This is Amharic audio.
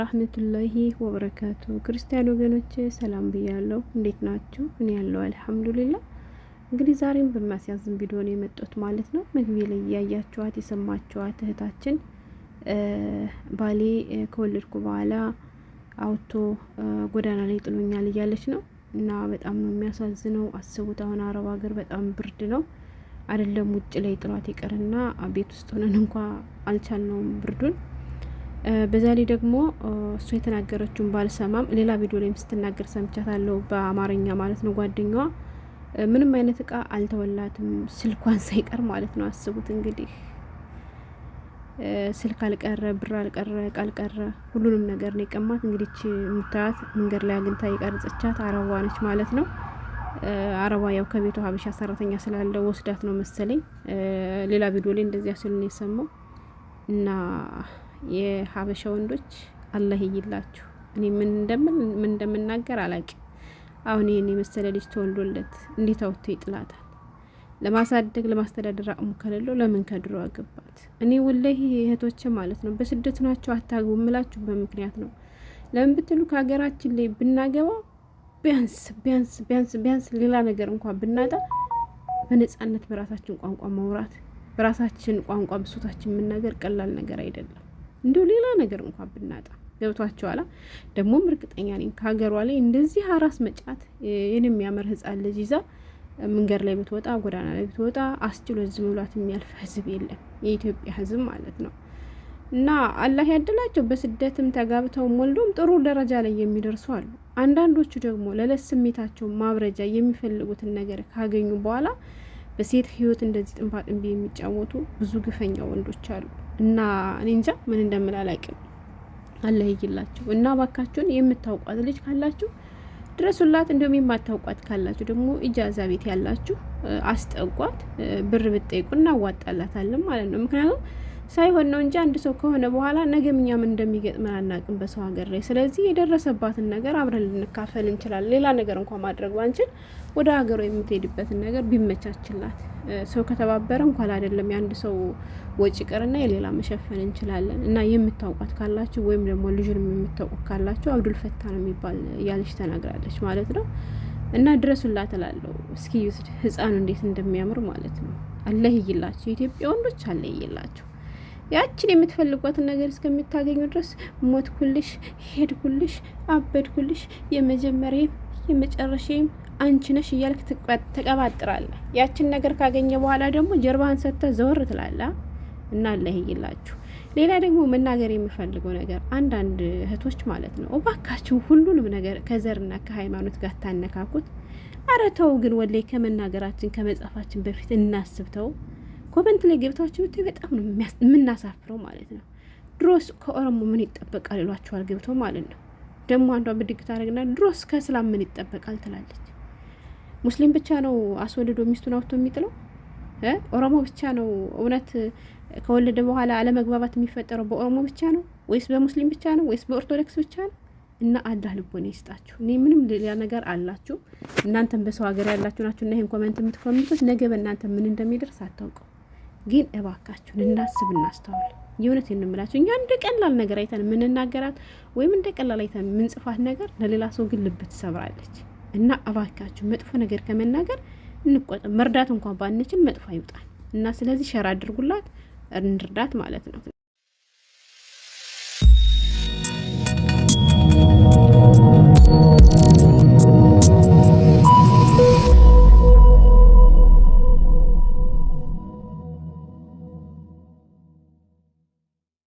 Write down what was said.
ረህመቱላሂ ወበረካቱ ክርስቲያን ወገኖች ሰላም ብያለሁ። እንዴት ናችሁ? እኔ ያለው አልሐምዱሊላህ። እንግዲህ ዛሬም በማስያዝን ቪዲዮ ነው የመጣሁት ማለት ነው። መግቢያ ላይ ያያችኋት የሰማችኋት እህታችን ባሌ ከወለድኩ በኋላ አውቶ ጎዳና ላይ ጥሎኛል እያለች ነው እና በጣም ነው የሚያሳዝነው። አስቡት፣ አሁን አረብ ሀገር በጣም ብርድ ነው አይደለም፣ ውጭ ላይ ጥሏት ይቀርና ቤት ውስጥ ሆነን እንኳ አልቻልነውም ብርዱን። በዛ ላይ ደግሞ እሷ የተናገረችውን ባልሰማም ሌላ ቪዲዮ ላይ ስትናገር ሰምቻታለሁ፣ በአማርኛ ማለት ነው። ጓደኛዋ ምንም አይነት እቃ አልተወላትም፣ ስልኳን ሳይቀር ማለት ነው። አስቡት እንግዲህ ስልክ አልቀረ፣ ብር አልቀረ፣ እቃ አልቀረ፣ ሁሉንም ነገር ነው የቀማት። እንግዲህ የምታያት መንገድ ላይ አግኝታ የቀረጸቻት አረቧ ነች ማለት ነው። አረቧ ያው ከቤቷ ሀበሻ ሰራተኛ ስላለ ወስዳት ነው መሰለኝ። ሌላ ቪዲዮ ላይ እንደዚያ ሲሉ ነው የሰማው። እና የሀበሻ ወንዶች አላህ ይይላችሁ። እኔ ምን እንደምናገር አላውቅም። አሁን ይሄን የመሰለ ልጅ ተወልዶለት እንዴት አውጥቶ ይጥላታል? ለማሳደግ ለማስተዳደር አቅሙ ከሌለው ለምን ከድሮ አገባት? እኔ ወላሂ እህቶቼ ማለት ነው በስደት ናቸው አታግቡ እምላችሁ በምክንያት ነው። ለምን ብትሉ ከሀገራችን ላይ ብናገባ ቢያንስ ቢያንስ ቢያንስ ቢያንስ ሌላ ነገር እንኳን ብናጣ በነጻነት በራሳችን ቋንቋ ማውራት፣ በራሳችን ቋንቋ ብሶታችን መናገር ቀላል ነገር አይደለም። እንዲሁ ሌላ ነገር እንኳን ብናጣ ገብቷቸዋል። ደግሞም እርግጠኛ ነኝ ከሀገሯ ላይ እንደዚህ አራስ መጫት ይህን የሚያምር ህጻን ልጅ ይዛ መንገድ ላይ ብትወጣ፣ ጎዳና ላይ ብትወጣ አስችሎ ዝም ብሏት የሚያልፍ ህዝብ የለም፣ የኢትዮጵያ ህዝብ ማለት ነው። እና አላህ ያድላቸው። በስደትም ተጋብተው ወልዶም ጥሩ ደረጃ ላይ የሚደርሱ አሉ። አንዳንዶቹ ደግሞ ለለት ስሜታቸው ማብረጃ የሚፈልጉትን ነገር ካገኙ በኋላ በሴት ህይወት እንደዚህ ጥንባጥንቢ የሚጫወቱ ብዙ ግፈኛ ወንዶች አሉ። እና እኔ እንጃ ምን እንደምል አላውቅም። አላህ ይይላችሁ። እና ባካችሁን የምታውቋት ልጅ ካላችሁ ድረሱላት። እንዲሁም የማታውቋት ካላችሁ ደግሞ ኢጃዛ ቤት ያላችሁ አስጠጓት። ብር ብትጠይቁ እናዋጣላታለን ማለት ነው። ምክንያቱም ሳይሆን ነው እንጂ አንድ ሰው ከሆነ በኋላ ነገ እኛ ምን እንደሚገጥመን አናውቅም በሰው ሀገር ላይ። ስለዚህ የደረሰባትን ነገር አብረን ልንካፈል እንችላለን። ሌላ ነገር እንኳን ማድረግ ባንችል ወደ ሀገሯ የምትሄድበትን ነገር ቢመቻችላት፣ ሰው ከተባበረ እንኳን አይደለም የአንድ ሰው ወጪ ቀርና የሌላ መሸፈን እንችላለን። እና የምታውቋት ካላችሁ ወይም ደግሞ ልጁንም የምታውቁት ካላችሁ አብዱል ፈታ ነው የሚባል ያለች ተናግራለች ማለት ነው። እና ድረሱላት እላለሁ። እስኪ ህፃኑ እንዴት እንደሚያምር ማለት ነው። አላህ ይይላችሁ። የኢትዮጵያ ወንዶች አላህ ይይላችሁ። ያችን የምትፈልጓትን ነገር እስከምታገኙ ድረስ ሞትኩልሽ፣ ሄድኩልሽ፣ አበድኩልሽ፣ የመጀመሪያም የመጨረሻም አንቺ ነሽ እያልክ ተቀባጥራለህ። ያችን ነገር ካገኘ በኋላ ደግሞ ጀርባህን ሰጥተህ ዘወር ትላለህ። እና አላህ ይይላችሁ። ሌላ ደግሞ መናገር የሚፈልገው ነገር አንዳንድ እህቶች ማለት ነው፣ እባካችሁ ሁሉንም ነገር ከዘርና ከሃይማኖት ጋር ታነካኩት። አረ ተው ግን ወላሂ ከመናገራችን ከመጻፋችን በፊት እናስብተው። ኮመንት ላይ ገብታችሁ በጣም ነው የምናሳፍረው ማለት ነው። ድሮስ ከኦሮሞ ምን ይጠበቃል ይሏችኋል ገብተው ማለት ነው። ደግሞ አንዷ ብድግ ታደርግና ድሮስ ከእስላም ምን ይጠበቃል ትላለች። ሙስሊም ብቻ ነው አስወልዶ ሚስቱን አውጥቶ የሚጥለው? ኦሮሞ ብቻ ነው እውነት ከወለደ በኋላ አለመግባባት የሚፈጠረው በኦሮሞ ብቻ ነው ወይስ በሙስሊም ብቻ ነው ወይስ በኦርቶዶክስ ብቻ ነው? እና አላህ ልቦና ይስጣችሁ። እኔ ምንም ሌላ ነገር አላችሁ እናንተም በሰው ሀገር ያላችሁ ናችሁ እና ይሄን ኮመንት የምትኮምቱት ነገ በእናንተ ምን እንደሚደርስ አታውቀው። ግን እባካችሁን እናስብ፣ እናስተውል። የእውነት እንምላችሁ እኛ እንደ ቀላል ነገር አይተን የምንናገራት ወይም እንደ ቀላል አይተን የምንጽፋት ነገር ለሌላ ሰው ግን ልብ ትሰብራለች። እና እባካችሁ መጥፎ ነገር ከመናገር እንቆጠብ። መርዳት እንኳን ባንችል መጥፎ አይውጣል። እና ስለዚህ ሸር አድርጉላት፣ እንርዳት ማለት ነው።